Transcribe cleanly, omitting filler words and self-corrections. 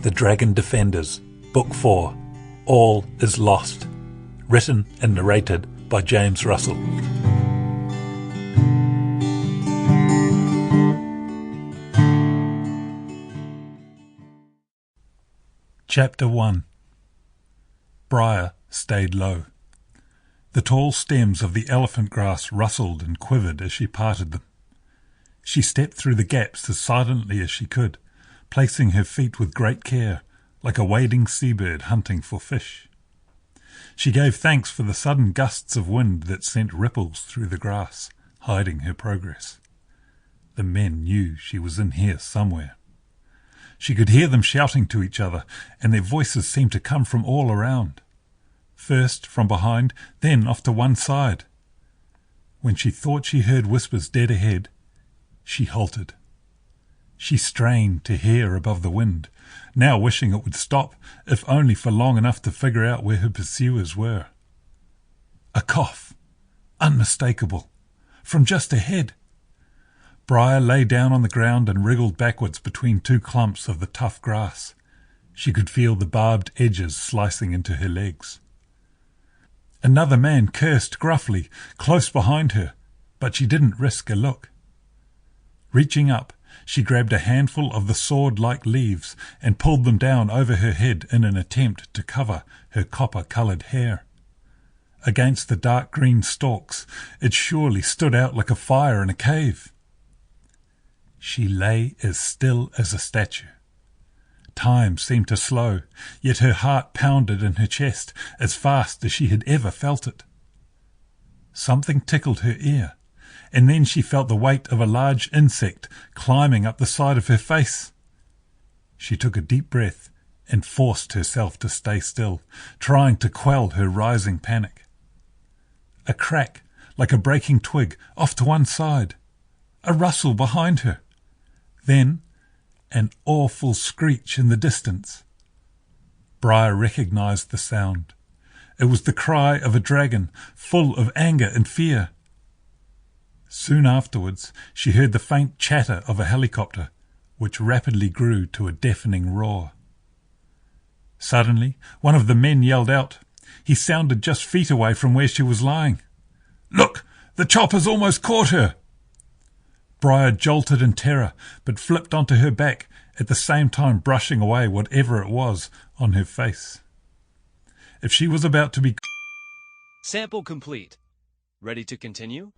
The Dragon Defenders, Book 4, All is Lost. Written and narrated by James Russell. Chapter 1. Briar stayed low. The tall stems of the elephant grass rustled and quivered as she parted them. She stepped through the gaps as silently as she could, placing her feet with great care, like a wading seabird hunting for fish. She gave thanks for the sudden gusts of wind that sent ripples through the grass, hiding her progress. The men knew she was in here somewhere. She could hear them shouting to each other, and their voices seemed to come from all around. First from behind, then off to one side. When she thought she heard whispers dead ahead, she halted. She strained to hear above the wind, now wishing it would stop, if only for long enough to figure out where her pursuers were. A cough, unmistakable, from just ahead. Briar lay down on the ground and wriggled backwards between two clumps of the tough grass. She could feel the barbed edges slicing into her legs. Another man cursed gruffly, close behind her, but she didn't risk a look. Reaching up, she grabbed a handful of the sword-like leaves and pulled them down over her head in an attempt to cover her copper-coloured hair. Against the dark green stalks, it surely stood out like a fire in a cave. She lay as still as a statue. Time seemed to slow, yet her heart pounded in her chest as fast as she had ever felt it. Something tickled her ear, and then she felt the weight of a large insect climbing up the side of her face. She took a deep breath and forced herself to stay still, trying to quell her rising panic. A crack, like a breaking twig, off to one side. A rustle behind her. Then an awful screech in the distance. Briar recognized the sound. It was the cry of a dragon, full of anger and fear. Soon afterwards, she heard the faint chatter of a helicopter, which rapidly grew to a deafening roar. Suddenly, one of the men yelled out. He sounded just feet away from where she was lying. "Look! The chopper's almost caught her!" Briar jolted in terror, but flipped onto her back, at the same time brushing away whatever it was on her face. If she was about to be... Sample complete. Ready to continue?